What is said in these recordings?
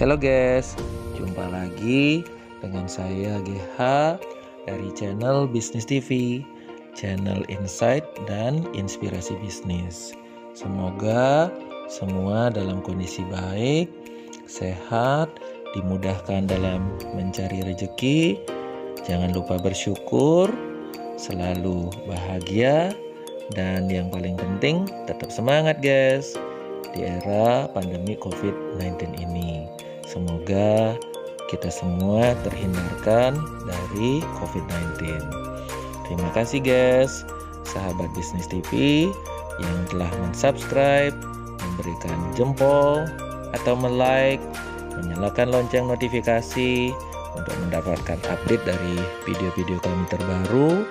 Halo guys, jumpa lagi dengan saya GH dari channel Bisnis TV, channel insight dan inspirasi bisnis. Semoga semua dalam kondisi baik, sehat, dimudahkan dalam mencari rezeki. Jangan lupa bersyukur, selalu bahagia, dan yang paling penting tetap semangat guys di era pandemi COVID-19 ini. Semoga kita semua terhindarkan dari COVID-19. Terima kasih guys, sahabat Bisnis TV yang telah mensubscribe, memberikan jempol atau like, menyalakan lonceng notifikasi untuk mendapatkan update dari video-video kami terbaru,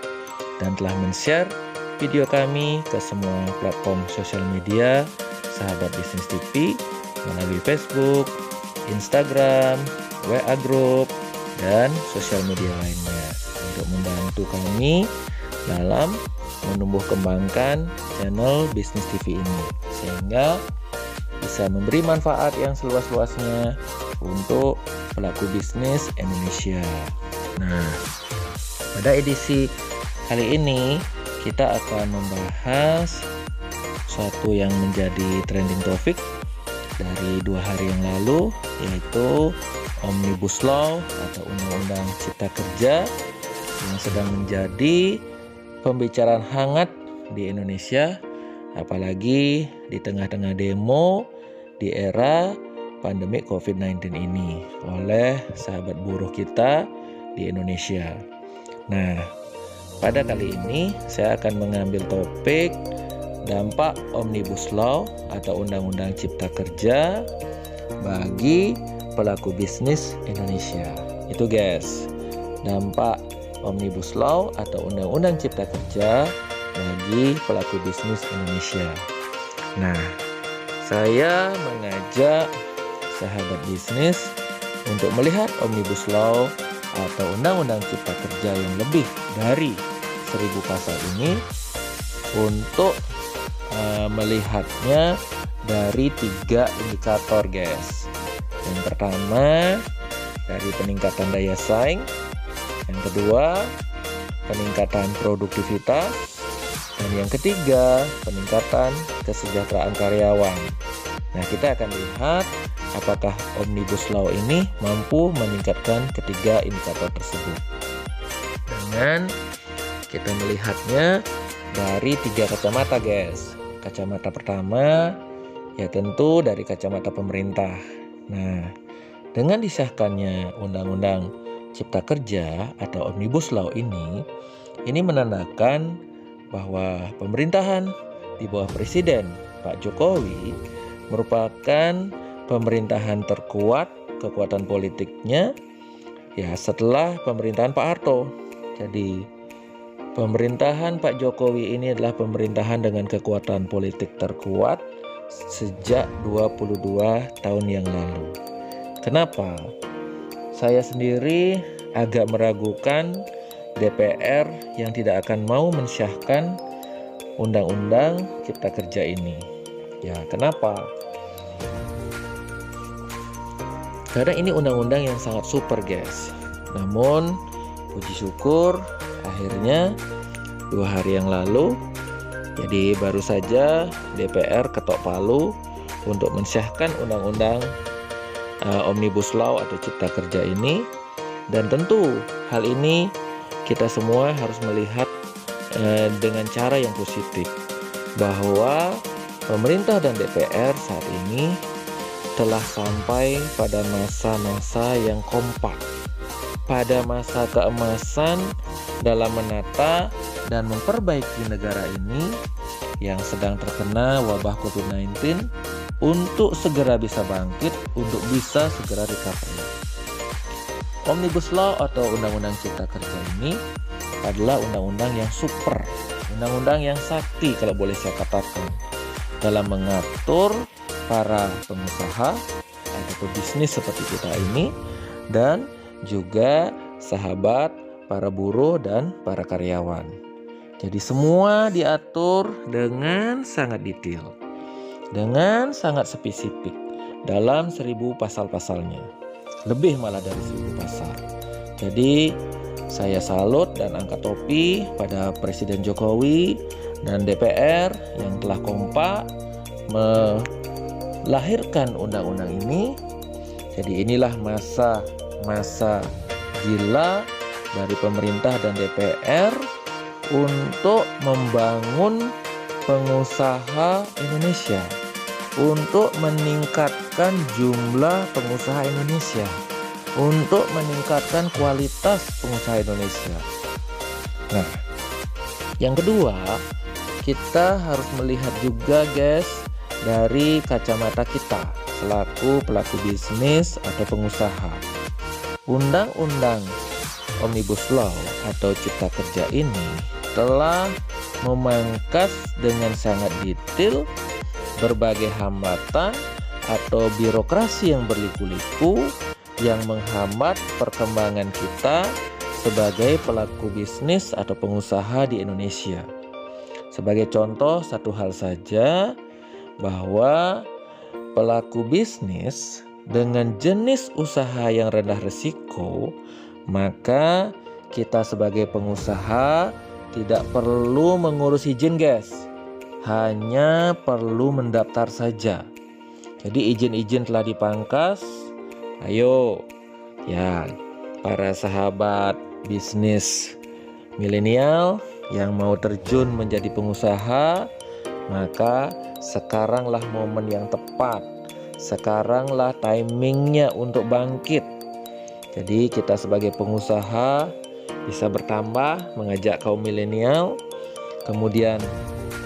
dan telah men-share video kami ke semua platform sosial media sahabat Bisnis TV melalui Facebook, Instagram, WA Group, dan sosial media lainnya untuk membantu kami dalam menumbuh kembangkan channel Bisnis TV ini sehingga bisa memberi manfaat yang seluas-luasnya untuk pelaku bisnis Indonesia. Nah, pada edisi kali ini kita akan membahas suatu yang menjadi trending topic dari 2 hari yang lalu, yaitu Omnibus Law atau Undang-Undang Cipta Kerja yang sedang menjadi pembicaraan hangat di Indonesia, apalagi di tengah-tengah demo di era pandemi COVID-19 ini oleh sahabat buruh kita di Indonesia. Nah, pada kali ini saya akan mengambil topik dampak Omnibus Law atau Undang-Undang Cipta Kerja bagi pelaku bisnis Indonesia. Itu guys, dampak Omnibus Law atau Undang-Undang Cipta Kerja bagi pelaku bisnis Indonesia. Nah, saya mengajak sahabat bisnis untuk melihat Omnibus Law atau Undang-Undang Cipta Kerja yang lebih dari 1000 pasal ini untuk melihatnya dari 3 indikator guys. Yang pertama dari peningkatan daya saing, yang kedua peningkatan produktivitas, dan yang ketiga peningkatan kesejahteraan karyawan. Nah, kita akan lihat apakah Omnibus Law ini mampu meningkatkan ketiga indikator tersebut dengan kita melihatnya dari 3 kacamata guys. Kacamata pertama ya tentu dari kacamata pemerintah. Nah, dengan disahkannya Undang-Undang Cipta Kerja atau Omnibus Law ini menandakan bahwa pemerintahan di bawah Presiden Pak Jokowi merupakan pemerintahan terkuat, kekuatan politiknya ya setelah pemerintahan Pak Harto. Jadi pemerintahan Pak Jokowi ini adalah pemerintahan dengan kekuatan politik terkuat sejak 22 tahun yang lalu. Kenapa? Saya sendiri agak meragukan DPR yang tidak akan mau mensahkan Undang-Undang Cipta Kerja ini. Ya, kenapa? Karena ini undang-undang yang sangat super guys. Namun puji syukur akhirnya 2 hari yang lalu, jadi baru saja DPR ketok palu untuk mensahkan undang-undang Omnibus Law atau Cipta Kerja ini. Dan tentu hal ini kita semua harus melihat dengan cara yang positif, bahwa pemerintah dan DPR saat ini telah sampai pada masa-masa yang kompak, pada masa keemasan dalam menata dan memperbaiki negara ini yang sedang terkena wabah COVID-19 untuk segera bisa bangkit, untuk bisa segera recovery. Omnibus Law atau Undang-Undang Cipta Kerja ini adalah undang-undang yang super, undang-undang yang sakti kalau boleh saya katakan dalam mengatur para pengusaha atau pebisnis seperti kita ini, dan juga sahabat para buruh dan para karyawan. Jadi semua diatur dengan sangat detail, dengan sangat spesifik, dalam 1000 pasal-pasalnya. Lebih malah dari 1000 pasal. Jadi saya salut dan angkat topi pada Presiden Jokowi dan DPR yang telah kompak melahirkan undang-undang ini. Jadi inilah masa gila dari pemerintah dan DPR untuk membangun pengusaha Indonesia, untuk meningkatkan jumlah pengusaha Indonesia, untuk meningkatkan kualitas pengusaha Indonesia. Nah, yang kedua, kita harus melihat juga guys dari kacamata kita selaku pelaku bisnis atau pengusaha. Undang-undang Omnibus Law atau Cipta Kerja ini telah memangkas dengan sangat detail berbagai hambatan atau birokrasi yang berliku-liku yang menghambat perkembangan kita sebagai pelaku bisnis atau pengusaha di Indonesia. Sebagai contoh satu hal saja, bahwa pelaku bisnis dengan jenis usaha yang rendah risiko, maka kita sebagai pengusaha tidak perlu mengurus izin guys, hanya perlu mendaftar saja. Jadi izin-izin telah dipangkas. Ayo ya para sahabat bisnis milenial yang mau terjun menjadi pengusaha, maka sekaranglah momen yang tepat, sekaranglah timingnya untuk bangkit. Jadi kita sebagai pengusaha bisa bertambah, mengajak kaum milenial, kemudian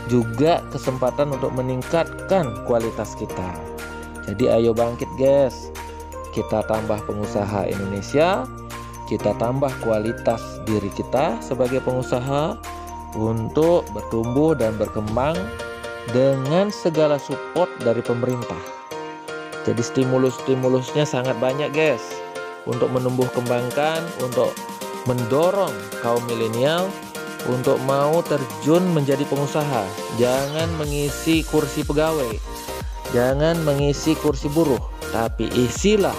juga kesempatan untuk meningkatkan kualitas kita. Jadi ayo bangkit guys, kita tambah pengusaha Indonesia, kita tambah kualitas diri kita sebagai pengusaha untuk bertumbuh dan berkembang dengan segala support dari pemerintah. Jadi stimulus-stimulusnya sangat banyak guys untuk menumbuh kembangkan, untuk mendorong kaum milenial untuk mau terjun menjadi pengusaha. Jangan mengisi kursi pegawai, jangan mengisi kursi buruh, tapi isilah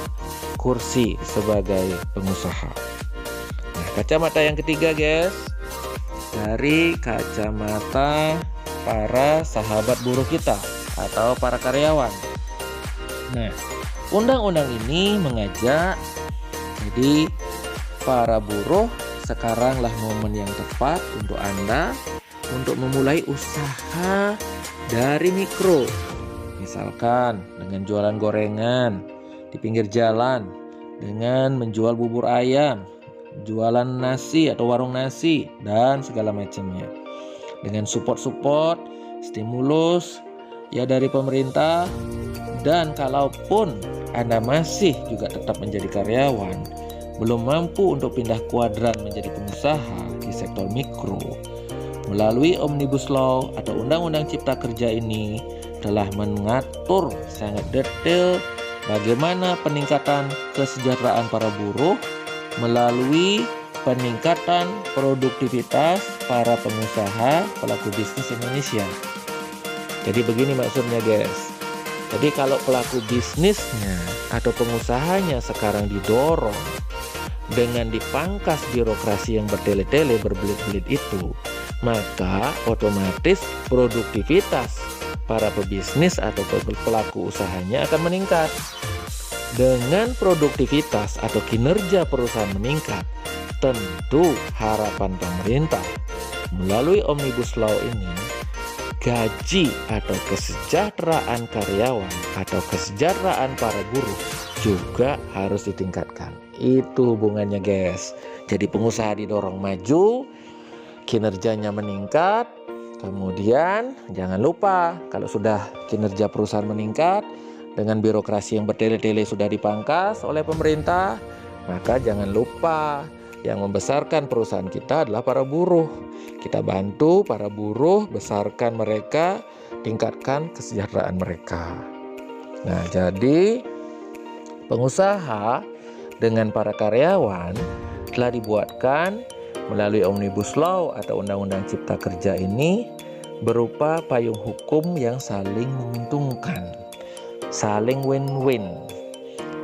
kursi sebagai pengusaha. Nah, kacamata yang ketiga guys, dari kacamata para sahabat buruh kita atau para karyawan. Nah, undang-undang ini mengajak, jadi para buruh, sekaranglah momen yang tepat untuk Anda untuk memulai usaha dari mikro. Misalkan dengan jualan gorengan di pinggir jalan, dengan menjual bubur ayam, jualan nasi atau warung nasi, dan segala macamnya. Dengan support, stimulus ya dari pemerintah. Dan kalaupun Anda masih juga tetap menjadi karyawan, belum mampu untuk pindah kuadran menjadi pengusaha di sektor mikro, melalui Omnibus Law atau Undang-Undang Cipta Kerja ini telah mengatur sangat detail bagaimana peningkatan kesejahteraan para buruh melalui peningkatan produktivitas para pengusaha pelaku bisnis Indonesia. Jadi begini maksudnya guys. Jadi kalau pelaku bisnisnya atau pengusahanya sekarang didorong dengan dipangkas birokrasi yang bertele-tele, berbelit-belit itu, maka otomatis produktivitas para pebisnis atau pelaku usahanya akan meningkat. Dengan produktivitas atau kinerja perusahaan meningkat, tentu harapan pemerintah melalui Omnibus Law ini, gaji atau kesejahteraan karyawan atau kesejahteraan para buruh juga harus ditingkatkan. Itu hubungannya guys. Jadi pengusaha didorong maju, kinerjanya meningkat. Kemudian jangan lupa kalau sudah kinerja perusahaan meningkat, dengan birokrasi yang bertele-tele sudah dipangkas oleh pemerintah, maka jangan lupa yang membesarkan perusahaan kita adalah para buruh. Kita bantu para buruh, besarkan mereka, tingkatkan kesejahteraan mereka. Nah, jadi pengusaha dengan para karyawan telah dibuatkan melalui Omnibus Law atau Undang-Undang Cipta Kerja ini berupa payung hukum yang saling menguntungkan. saling win-win.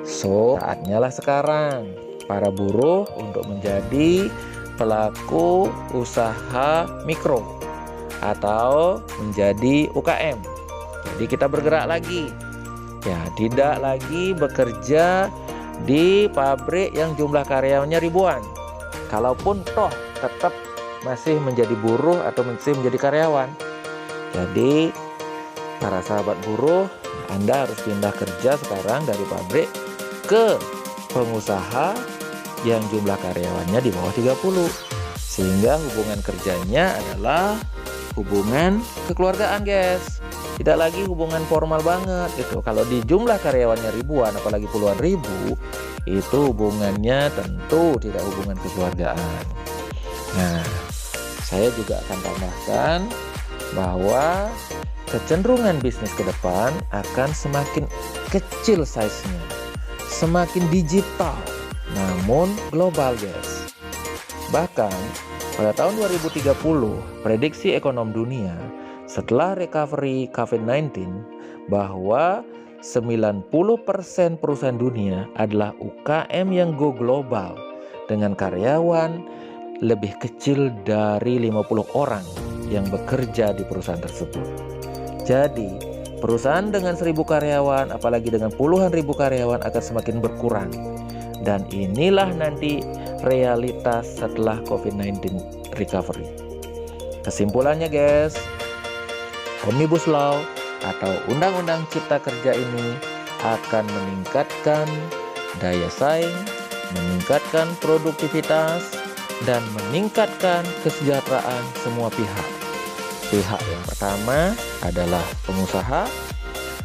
So, saatnya lah sekarang para buruh untuk menjadi pelaku usaha mikro atau menjadi UKM. Jadi kita bergerak lagi. Ya, tidak lagi bekerja di pabrik yang jumlah karyawannya ribuan. Kalaupun toh tetap masih menjadi buruh atau masih menjadi karyawan. Jadi para sahabat buruh, Anda harus pindah kerja sekarang dari pabrik ke pengusaha yang jumlah karyawannya di bawah 30. Sehingga hubungan kerjanya adalah hubungan kekeluargaan, guys. Tidak lagi hubungan formal banget gitu. Kalau di jumlah karyawannya ribuan, apalagi puluhan ribu, itu hubungannya tentu tidak hubungan kekeluargaan. Nah, saya juga akan tambahkan bahwa kecenderungan bisnis ke depan akan semakin kecil size-nya, semakin digital, namun global, guys. Bahkan pada tahun 2030, prediksi ekonom dunia setelah recovery COVID-19 bahwa 90% perusahaan dunia adalah UKM yang go global dengan karyawan lebih kecil dari 50 orang yang bekerja di perusahaan tersebut. Jadi, perusahaan dengan 1000 karyawan, apalagi dengan puluhan ribu karyawan akan semakin berkurang. Dan inilah nanti realitas setelah COVID-19 recovery. Kesimpulannya, guys, Omnibus Law atau Undang-Undang Cipta Kerja ini akan meningkatkan daya saing, meningkatkan produktivitas, dan meningkatkan kesejahteraan semua pihak. Pihak yang pertama adalah pengusaha,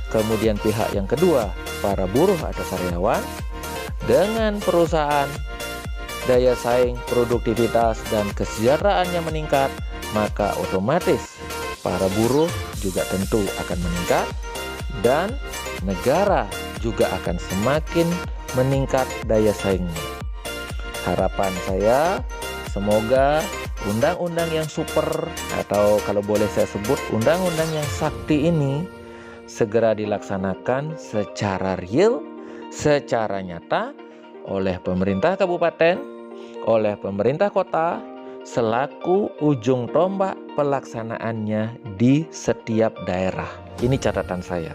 kemudian pihak yang kedua para buruh atau karyawan. Dengan perusahaan daya saing, produktivitas, dan kesejahteraannya meningkat, maka otomatis para buruh juga tentu akan meningkat dan negara juga akan semakin meningkat daya saingnya. Harapan saya semoga undang-undang yang super atau kalau boleh saya sebut undang-undang yang sakti ini segera dilaksanakan secara real, secara nyata oleh pemerintah kabupaten, oleh pemerintah kota, selaku ujung tombak pelaksanaannya di setiap daerah. Ini catatan saya.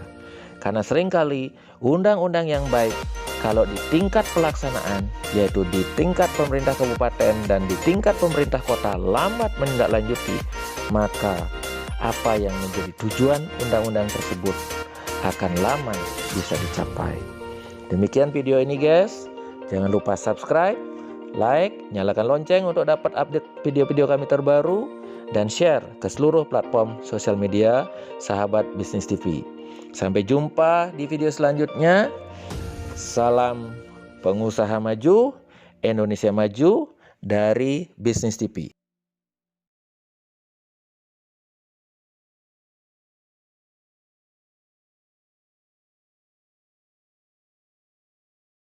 Karena seringkali undang-undang yang baik kalau di tingkat pelaksanaan, yaitu di tingkat pemerintah kabupaten dan di tingkat pemerintah kota lambat menindaklanjuti, maka apa yang menjadi tujuan undang-undang tersebut akan lama bisa dicapai. Demikian video ini, guys. Jangan lupa subscribe, like, nyalakan lonceng untuk dapat update video-video kami terbaru, dan share ke seluruh platform sosial media Sahabat Bisnis TV. Sampai jumpa di video selanjutnya. Salam pengusaha maju, Indonesia maju dari Bisnis TV.